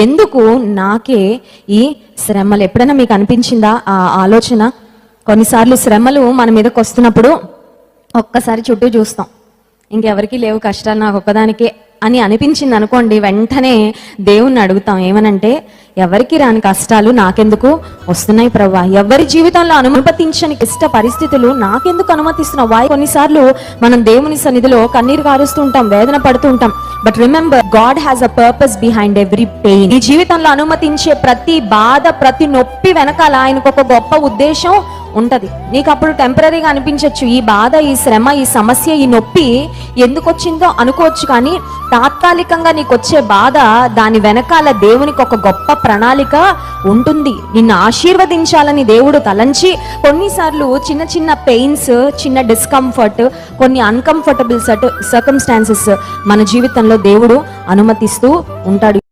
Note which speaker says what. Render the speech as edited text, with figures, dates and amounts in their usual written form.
Speaker 1: ఎందుకు నాకే ఈ శ్రమలు? ఎప్పుడైనా మీకు అనిపించిందా ఆ ఆలోచన? కొన్నిసార్లు శ్రమలు మన మీదకి వస్తున్నప్పుడు ఒక్కసారి చుట్టూ చూస్తాం, ఇంకెవరికి లేవు కష్టాలు, నాకు ఒక్కదానికే అని అనిపించింది అనుకోండి, వెంటనే దేవుణ్ణి అడుగుతాం. ఏమనంటే, ఎవరికి రాని కష్టాలు నాకెందుకు వస్తున్నాయి ప్రభువా? ఎవరి జీవితంలో అనుమతించని ఇష్ట పరిస్థితులు నాకెందుకు అనుమతిస్తున్నావు? కొన్నిసార్లు మనం దేవుని సన్నిధిలో కన్నీరు కారుస్తూ ఉంటాం, వేదన పడుతూ ఉంటాం. But remember, God has a purpose behind every pain. ఈ జీవితంలో అనుమతించే ప్రతి బాధ, ప్రతి నొప్పి వెనకాల ఆయనకు ఒక గొప్ప ఉద్దేశం ఉంటది. నీకు అప్పుడు టెంపరీగా అనిపించవచ్చు, ఈ బాధ, ఈ శ్రమ, ఈ సమస్య, ఈ నొప్పి ఎందుకు వచ్చిందో అనుకోవచ్చు. కానీ తాత్కాలికంగా నీకు వచ్చే బాధ, దాని వెనకాల దేవునికి ఒక గొప్ప ప్రణాళిక ఉంటుంది. నిన్ను ఆశీర్వదించాలని దేవుడు తలంచి కొన్నిసార్లు చిన్న చిన్న పెయిన్స్, చిన్న డిస్కంఫర్ట్, కొన్ని అన్కంఫర్టబుల్ సర్కమ్స్టాన్సెస్ మన జీవితంలో దేవుడు అనుమతిస్తూ ఉంటాడు.